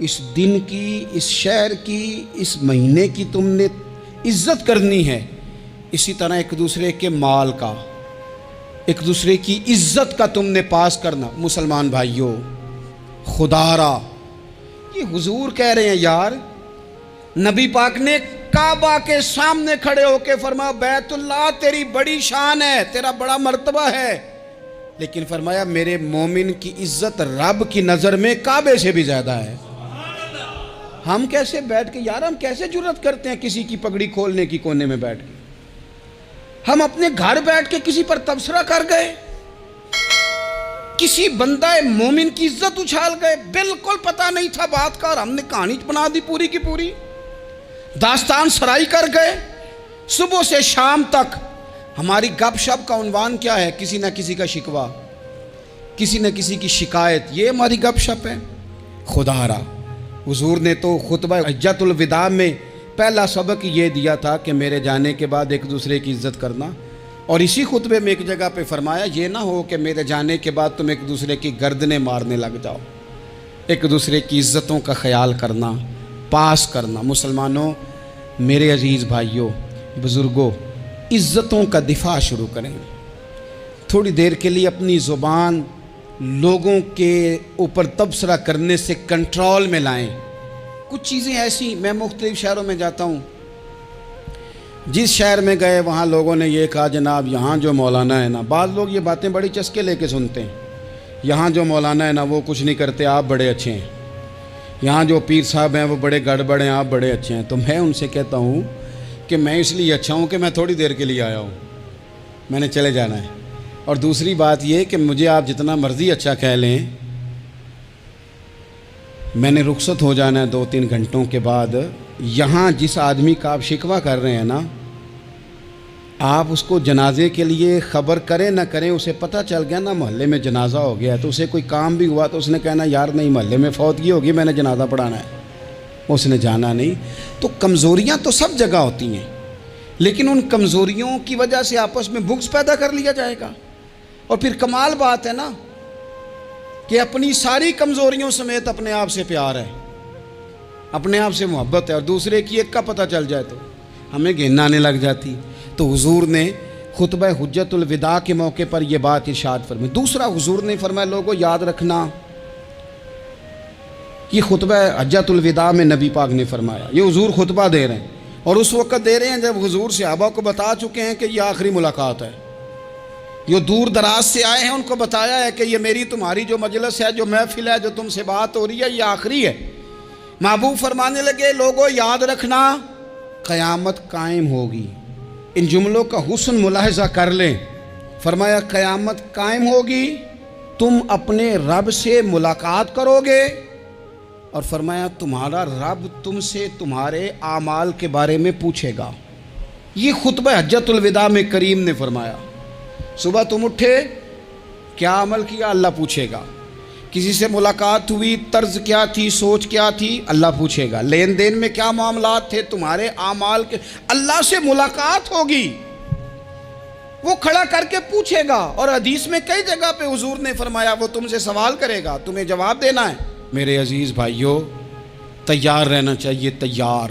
اس دن کی، اس شہر کی، اس مہینے کی تم نے عزت کرنی ہے، اسی طرح ایک دوسرے کے مال کا، ایک دوسرے کی عزت کا تم نے پاس کرنا۔ مسلمان بھائیوں، خدا را یہ حضور کہہ رہے ہیں یار، نبی پاک نے کعبہ کے سامنے کھڑے ہو کے فرمایا بیت اللہ تیری بڑی شان ہے، تیرا بڑا مرتبہ ہے، لیکن فرمایا میرے مومن کی عزت رب کی نظر میں کعبے سے بھی زیادہ ہے۔ ہم کیسے بیٹھ کے یار، ہم کیسے جرأت کرتے ہیں کسی کی پگڑی کھولنے کی کونے میں بیٹھ کے؟ ہم اپنے گھر بیٹھ کے کسی پر تبصرہ کر گئے، کسی بندہ مومن کی عزت اچھال گئے، بالکل پتہ نہیں تھا بات کا اور ہم نے کہانی بنا دی پوری کی پوری، داستان سرائی کر گئے۔ صبح سے شام تک ہماری گپ شپ کا عنوان کیا ہے؟ کسی نہ کسی کا شکوہ، کسی نہ کسی کی شکایت، یہ ہماری گپ شپ ہے۔ خدا را حضور نے تو خطبہ حجۃ الوداع میں پہلا سبق یہ دیا تھا کہ میرے جانے کے بعد ایک دوسرے کی عزت کرنا، اور اسی خطبے میں ایک جگہ پہ فرمایا یہ نہ ہو کہ میرے جانے کے بعد تم ایک دوسرے کی گردنیں مارنے لگ جاؤ، ایک دوسرے کی عزتوں کا خیال کرنا، پاس کرنا۔ مسلمانوں، میرے عزیز بھائیوں، بزرگوں، عزتوں کا دفاع شروع کریں۔ تھوڑی دیر کے لیے اپنی زبان لوگوں کے اوپر تبصرہ کرنے سے کنٹرول میں لائیں۔ کچھ چیزیں ایسی، میں مختلف شہروں میں جاتا ہوں، جس شہر میں گئے وہاں لوگوں نے یہ کہا جناب یہاں جو مولانا ہے نا، بعض لوگ یہ باتیں بڑی چسکے لے کے سنتے ہیں، یہاں جو مولانا ہے نا وہ کچھ نہیں کرتے، آپ بڑے اچھے ہیں، یہاں جو پیر صاحب ہیں وہ بڑے گڑبڑ ہیں، آپ بڑے اچھے ہیں۔ تو میں ان سے کہتا ہوں کہ میں اس لیے اچھا ہوں کہ میں تھوڑی دیر کے لیے آیا ہوں، میں نے چلے جانا ہے۔ اور دوسری بات یہ کہ مجھے آپ جتنا مرضی اچھا کہہ لیں، میں نے رخصت ہو جانا ہے 2-3 گھنٹوں کے بعد۔ یہاں جس آدمی کا آپ شکوہ کر رہے ہیں نا، آپ اس کو جنازے کے لیے خبر کریں نہ کریں، اسے پتہ چل گیا نا محلے میں جنازہ ہو گیا، تو اسے کوئی کام بھی ہوا تو اس نے کہنا یار نہیں محلے میں فوتگی ہوگی، میں نے جنازہ پڑھانا ہے، اس نے جانا نہیں۔ تو کمزوریاں تو سب جگہ ہوتی ہیں، لیکن ان کمزوریوں کی وجہ سے آپس میں بغض پیدا کر لیا جائے گا، اور پھر کمال بات ہے نا کہ اپنی ساری کمزوریوں سمیت اپنے آپ سے پیار ہے، اپنے آپ سے محبت ہے، اور دوسرے کی ایک کا پتہ چل جائے تو ہمیں گھن آنے لگ جاتی۔ تو حضور نے خطبہ حجۃ الوداع کے موقع پر یہ بات ارشاد فرمائی۔ دوسرا حضور نے فرمایا لوگوں یاد رکھنا، یہ خطبہ حجۃ الوداع میں نبی پاک نے فرمایا، یہ حضور خطبہ دے رہے ہیں، اور اس وقت دے رہے ہیں جب حضور صحابہ کو بتا چکے ہیں کہ یہ آخری ملاقات ہے، جو دور دراز سے آئے ہیں ان کو بتایا ہے کہ یہ میری تمہاری جو مجلس ہے، جو محفل ہے، جو تم سے بات ہو رہی ہے، یہ آخری ہے۔ محبوب فرمانے لگے لوگوں یاد رکھنا قیامت قائم ہوگی۔ ان جملوں کا حسن ملاحظہ کر لیں۔ فرمایا قیامت قائم ہوگی، تم اپنے رب سے ملاقات کرو گے، اور فرمایا تمہارا رب تم سے تمہارے اعمال کے بارے میں پوچھے گا۔ یہ خطبہ حجۃ الوداع میں کریم نے فرمایا۔ صبح تم اٹھے، کیا عمل کیا؟ اللہ پوچھے گا۔ کسی سے ملاقات ہوئی، طرز کیا تھی، سوچ کیا تھی؟ اللہ پوچھے گا۔ لین دین میں کیا معاملات تھے، تمہارے اعمال کے، اللہ سے ملاقات ہوگی، وہ کھڑا کر کے پوچھے گا۔ اور حدیث میں کئی جگہ پہ حضور نے فرمایا وہ تم سے سوال کرے گا، تمہیں جواب دینا ہے۔ میرے عزیز بھائیوں، تیار رہنا چاہیے، تیار۔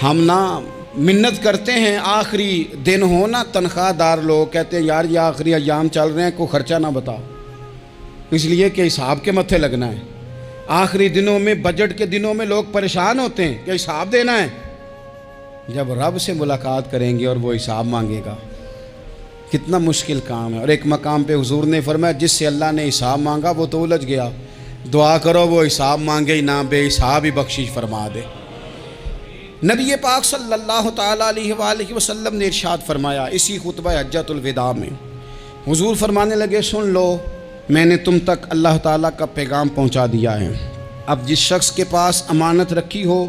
ہم نا منت کرتے ہیں آخری دن ہو نا، تنخواہ دار لوگ کہتے ہیں یار یہ آخری ایام چل رہے ہیں، کوئی خرچہ نہ بتاؤ، اس لیے کہ حساب کے متھے لگنا ہے۔ آخری دنوں میں، بجٹ کے دنوں میں لوگ پریشان ہوتے ہیں کہ حساب دینا ہے۔ جب رب سے ملاقات کریں گے اور وہ حساب مانگے گا، کتنا مشکل کام ہے۔ اور ایک مقام پہ حضور نے فرمایا جس سے اللہ نے حساب مانگا وہ تو الجھ گیا، دعا کرو وہ حساب مانگے ہی نہ، بے حساب ہی بخشش فرما دے۔ نبی پاک صلی اللہ تعالیٰ علیہ وآلہ وسلم نے ارشاد فرمایا اسی خطبہ حجۃ الوداع میں، حضور فرمانے لگے سن لو، میں نے تم تک اللہ تعالیٰ کا پیغام پہنچا دیا ہے۔ اب جس شخص کے پاس امانت رکھی ہو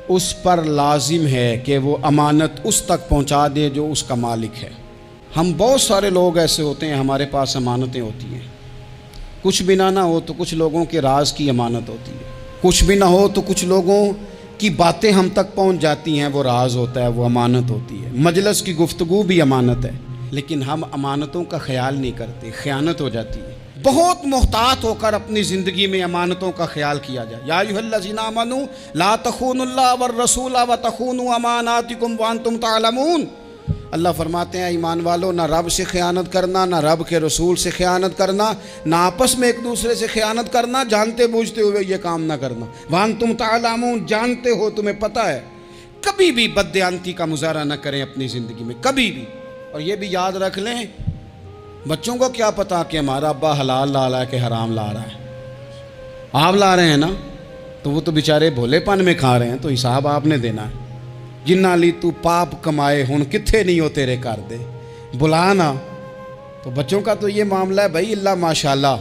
اس پر لازم ہے کہ وہ امانت اس تک پہنچا دے جو اس کا مالک ہے۔ ہم بہت سارے لوگ ایسے ہوتے ہیں، ہمارے پاس امانتیں ہوتی ہیں، کچھ بھی نہ ہو تو کچھ لوگوں کے راز کی امانت ہوتی ہے، کچھ بھی نہ ہو تو کچھ لوگوں کی باتیں ہم تک پہنچ جاتی ہیں، وہ راز ہوتا ہے، وہ امانت ہوتی ہے۔ مجلس کی گفتگو بھی امانت ہے، لیکن ہم امانتوں کا خیال نہیں کرتے، خیانت ہو جاتی ہے۔ بہت محتاط ہو کر اپنی زندگی میں امانتوں کا خیال کیا جائے۔ یا ایھا الذین آمنوا لا تخونوا اللہ والرسول وتخونوا اماناتکم وانتم تعلمون۔ اللہ فرماتے ہیں ایمان والو، نہ رب سے خیانت کرنا، نہ رب کے رسول سے خیانت کرنا، نہ آپس میں ایک دوسرے سے خیانت کرنا، جانتے بوجھتے ہوئے یہ کام نہ کرنا۔ وانتم تعلمون، جانتے ہو، تمہیں پتہ ہے۔ کبھی بھی بددیانتی کا مظاہرہ نہ کریں اپنی زندگی میں، کبھی بھی۔ اور یہ بھی یاد رکھ لیں، بچوں کو کیا پتا کہ ہمارا ابا حلال لا رہا ہے کہ حرام لا رہا ہے؟ آپ لا رہے ہیں نا، تو وہ تو بیچارے بھولے پن میں کھا رہے ہیں، تو حساب آپ نے دینا ہے۔ جنہ لی تو پاپ کمائے ہن کتھے نہیں ہو تیرے کر دے، بلا نا۔ تو بچوں کا تو یہ معاملہ ہے بھائی، اللہ ماشاءاللہ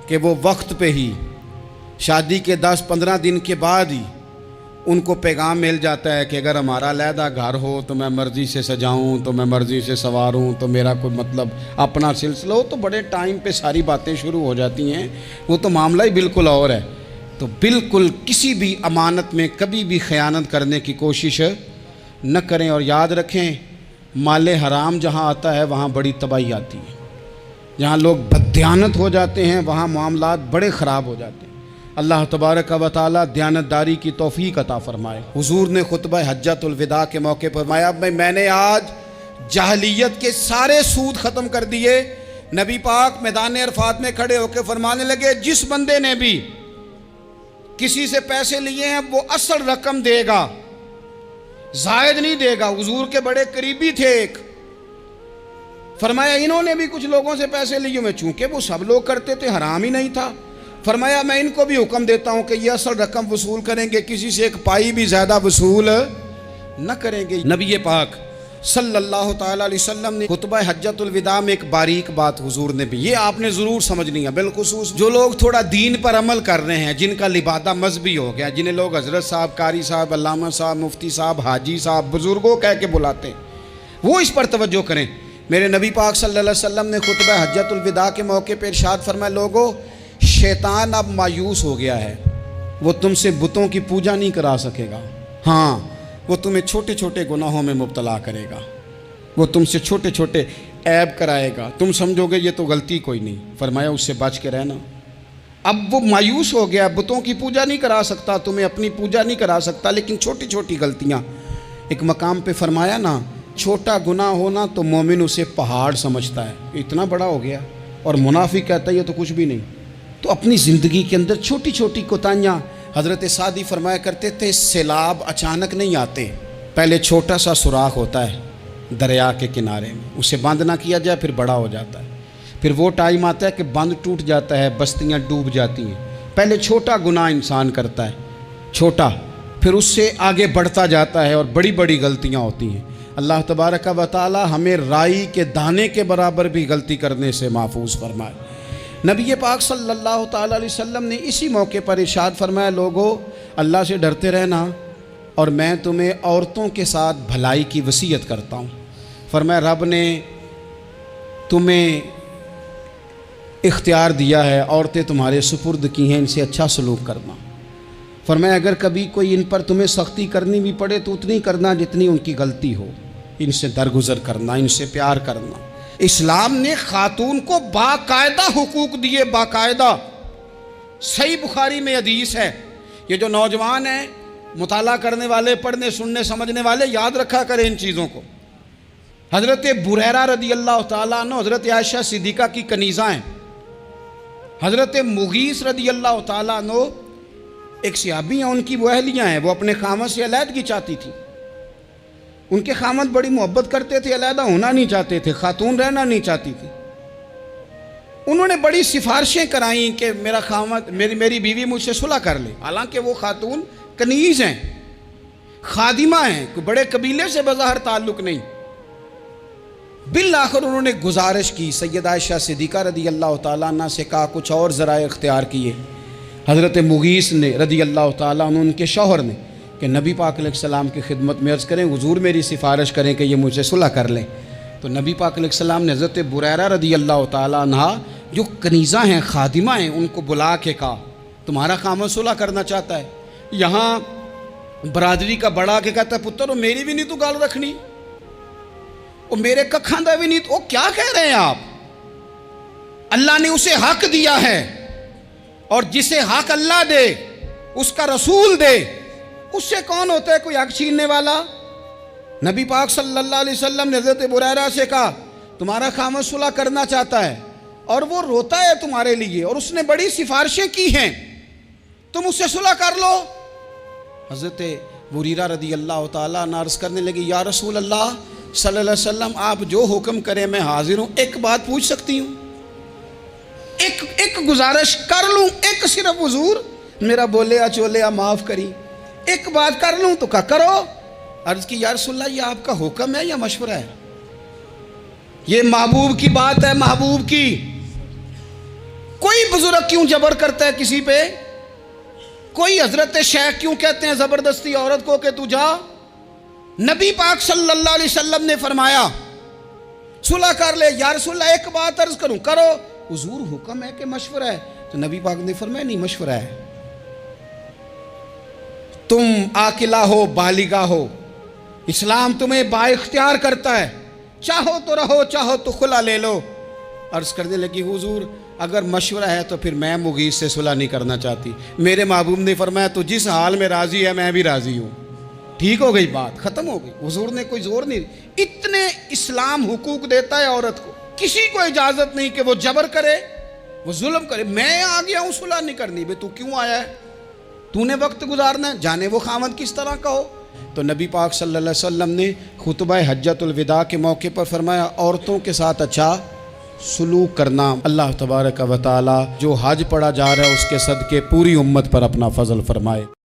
کہ وہ وقت پہ ہی شادی کے 10-15 دن کے بعد ہی ان کو پیغام مل جاتا ہے کہ اگر ہمارا علیحدہ گھر ہو تو میں مرضی سے سجاؤں، تو میں مرضی سے سنواروں، تو میرا کوئی مطلب اپنا سلسلہ ہو، تو بڑے ٹائم پہ ساری باتیں شروع ہو جاتی ہیں۔ وہ تو معاملہ ہی بالکل اور ہے۔ تو بالکل کسی بھی امانت میں کبھی بھی خیانت کرنے کی کوشش نہ کریں، اور یاد رکھیں مال حرام جہاں آتا ہے وہاں بڑی تباہی آتی ہے۔ جہاں لوگ بددیانت ہو جاتے ہیں وہاں معاملات بڑے خراب ہو جاتے ہیں۔ اللہ تبارک و تعالیٰ دیانتداری کی توفیق عطا فرمائے۔ حضور نے خطبہ حجۃ الوداع کے موقع پر فرمایا، میں نے آج جاہلیت کے سارے سود ختم کر دیے۔ نبی پاک میدان عرفات میں کھڑے ہو کے فرمانے لگے، جس بندے نے بھی کسی سے پیسے لیے ہیں وہ اصل رقم دے گا، زائد نہیں دے گا۔ حضور کے بڑے قریبی تھے ایک، فرمایا انہوں نے بھی کچھ لوگوں سے پیسے لیے ہوئے، چونکہ وہ سب لوگ کرتے تھے، حرام ہی نہیں تھا۔ فرمایا میں ان کو بھی حکم دیتا ہوں کہ یہ اصل رقم وصول کریں گے، کسی سے ایک پائی بھی زیادہ وصول نہ کریں گے۔ نبی پاک صلی اللہ تعالیٰ علیہ وسلم نے خطبہ حجۃ الوداع میں ایک باریک بات حضور نے بھی، یہ آپ نے ضرور سمجھنی ہے، بالخصوص جو لوگ تھوڑا دین پر عمل کر رہے ہیں، جن کا لبادہ مذہبی ہو گیا، جنہیں لوگ حضرت صاحب، قاری صاحب، علامہ صاحب، مفتی صاحب، حاجی صاحب، بزرگوں کہہ کے بلاتے ہیں، وہ اس پر توجہ کریں۔ میرے نبی پاک صلی اللہ علیہ وسلم نے خطبہ حجۃ الوداع کے موقع پہ ارشاد فرمایا، لوگوں شیطان اب مایوس ہو گیا ہے، وہ تم سے بتوں کی پوجا نہیں کرا سکے گا، ہاں وہ تمہیں چھوٹے چھوٹے گناہوں میں مبتلا کرے گا، وہ تم سے چھوٹے چھوٹے عیب کرائے گا، تم سمجھو گے یہ تو غلطی کوئی نہیں۔ فرمایا اس سے بچ کے رہنا۔ اب وہ مایوس ہو گیا، بتوں کی پوجا نہیں کرا سکتا، تمہیں اپنی پوجا نہیں کرا سکتا، لیکن چھوٹی چھوٹی غلطیاں۔ ایک مقام پہ فرمایا نا، چھوٹا گناہ ہونا تو مومن اسے پہاڑ سمجھتا ہے، اتنا بڑا ہو گیا، اور منافق کہتا ہے یہ تو کچھ بھی نہیں۔ تو اپنی زندگی کے اندر چھوٹی چھوٹی کوتاہیاں، حضرت سعدی فرمایا کرتے تھے سیلاب اچانک نہیں آتے، پہلے چھوٹا سا سوراخ ہوتا ہے دریا کے کنارے میں، اسے بند نہ کیا جائے پھر بڑا ہو جاتا ہے، پھر وہ ٹائم آتا ہے کہ بند ٹوٹ جاتا ہے، بستیاں ڈوب جاتی ہیں۔ پہلے چھوٹا گناہ انسان کرتا ہے، چھوٹا، پھر اس سے آگے بڑھتا جاتا ہے اور بڑی بڑی غلطیاں ہوتی ہیں۔ اللہ تبارک و تعالی ہمیں رائی کے دانے کے برابر بھی غلطی کرنے سے محفوظ فرمائے۔ نبی پاک صلی اللہ تعالیٰ علیہ وسلم نے اسی موقع پر ارشاد فرمایا، لوگوں اللہ سے ڈرتے رہنا، اور میں تمہیں عورتوں کے ساتھ بھلائی کی وصیت کرتا ہوں۔ فرمایا رب نے تمہیں اختیار دیا ہے، عورتیں تمہارے سپرد کی ہیں، ان سے اچھا سلوک کرنا۔ فرمایا اگر کبھی کوئی ان پر تمہیں سختی کرنی بھی پڑے تو اتنی کرنا جتنی ان کی غلطی ہو، ان سے درگزر کرنا، ان سے پیار کرنا۔ اسلام نے خاتون کو باقاعدہ حقوق دیے، باقاعدہ۔ صحیح بخاری میں حدیث ہے، یہ جو نوجوان ہیں، مطالعہ کرنے والے، پڑھنے سننے سمجھنے والے، یاد رکھا کریں ان چیزوں کو۔ حضرت بریرہ رضی اللہ تعالیٰ عنہ حضرت عائشہ صدیقہ کی کنیزہ ہیں۔ حضرت مغیث رضی اللہ تعالیٰ عنہ ایک صحابی ہیں، ان کی وہ اہلیہ ہیں، وہ اپنے خامد سے علیحدگی چاہتی تھی۔ ان کے خامد بڑی محبت کرتے تھے، علیحدہ ہونا نہیں چاہتے تھے، خاتون رہنا نہیں چاہتی تھی۔ انہوں نے بڑی سفارشیں کرائیں کہ میرا خامد، میری بیوی مجھ سے صلح کر لے، حالانکہ وہ خاتون کنیز ہیں، خادمہ ہیں، کوئی بڑے قبیلے سے بظاہر تعلق نہیں۔ بالآخر انہوں نے گزارش کی، سیدہ عائشہ صدیقہ رضی اللہ تعالیٰ عنہ سے کہا، کچھ اور ذرائع اختیار کیے۔ حضرت مغیث نے رضی اللہ تعالیٰ عنہ، ان کے شوہر نے، کہ نبی پاک علیہ السلام کی خدمت میں عرض کریں، حضور میری سفارش کریں کہ یہ مجھ سے صلح کر لیں۔ تو نبی پاک علیہ السلام نے حضرت بریرہ رضی اللہ تعالیٰ عنہ جو کنیزہ ہیں، خادمہ ہیں، ان کو بلا کے کہا تمہارا خامد صلح کرنا چاہتا ہے۔ یہاں برادری کا بڑا کے کہتا ہے، پتر وہ میری بھی نہیں تو گال رکھنی، وہ میرے ککھاں دا بھی نہیں تو، وہ کیا کہہ رہے ہیں آپ؟ اللہ نے اسے حق دیا ہے، اور جسے حق اللہ دے اس کا رسول دے، اس سے کون ہوتا ہے کوئی حق چھیننے والا؟ نبی پاک صلی اللہ علیہ وسلم نے حضرت بریرہ سے کہا تمہارا خامد صلح کرنا چاہتا ہے اور وہ روتا ہے تمہارے لیے، اور اس نے بڑی سفارشیں کی ہیں، تم اس سے صلح کر لو۔ حضرت بریرہ رضی اللہ تعالیٰ عنہ عرض کرنے لگی یا رسول اللہ صلی اللہ علیہ وسلم آپ جو حکم کریں میں حاضر ہوں، ایک بات پوچھ سکتی ہوں؟ ایک گزارش کر لوں؟ ایک صرف حضور میرا بولیا چولیا معاف کری، ایک بات کر لوں؟ تو کہا کرو۔ عرض کی یا رسول اللہ یہ آپ کا حکم ہے یا مشورہ ہے؟ یہ محبوب کی بات ہے، محبوب کی۔ کوئی بزرگ کیوں جبر کرتا ہے کسی پہ؟ کوئی حضرت شیخ کیوں کہتے ہیں زبردستی عورت کو کہ تو جا؟ نبی پاک صلی اللہ علیہ وسلم نے فرمایا صلح کر لے۔ یا رسول اللہ ایک بات عرض کروں؟ کرو۔ حضور حکم ہے کہ مشورہ ہے؟ تو نبی پاک نے فرمایا نہیں، مشورہ ہے۔ تم عاقلہ ہو، بالغہ ہو، اسلام تمہیں با اختیار کرتا ہے، چاہو تو رہو، چاہو تو خلا لے لو۔ عرض کرنے لگی حضور اگر مشورہ ہے تو پھر میں مغیث سے صلح نہیں کرنا چاہتی۔ میرے محبوب نے فرمایا تو جس حال میں راضی ہے میں بھی راضی ہوں۔ ٹھیک ہو گئی بات، ختم ہو گئی۔ حضور نے کوئی زور نہیں، اتنے اسلام حقوق دیتا ہے عورت کو، کسی کو اجازت نہیں کہ وہ جبر کرے، وہ ظلم کرے۔ میں آ گیا ہوں صلح نہیں کرنی، بے تو کیوں آیا ہے؟ تو نے وقت گزارنا ہے، جانے وہ خامد کس طرح کا ہو۔ تو نبی پاک صلی اللہ علیہ وسلم نے خطبہ حجۃ الوداع کے موقع پر فرمایا عورتوں کے ساتھ اچھا سلوک کرنا۔ اللہ تبارک و تعالی جو حج پڑھا جا رہا ہے اس کے صدقے پوری امت پر اپنا فضل فرمائے۔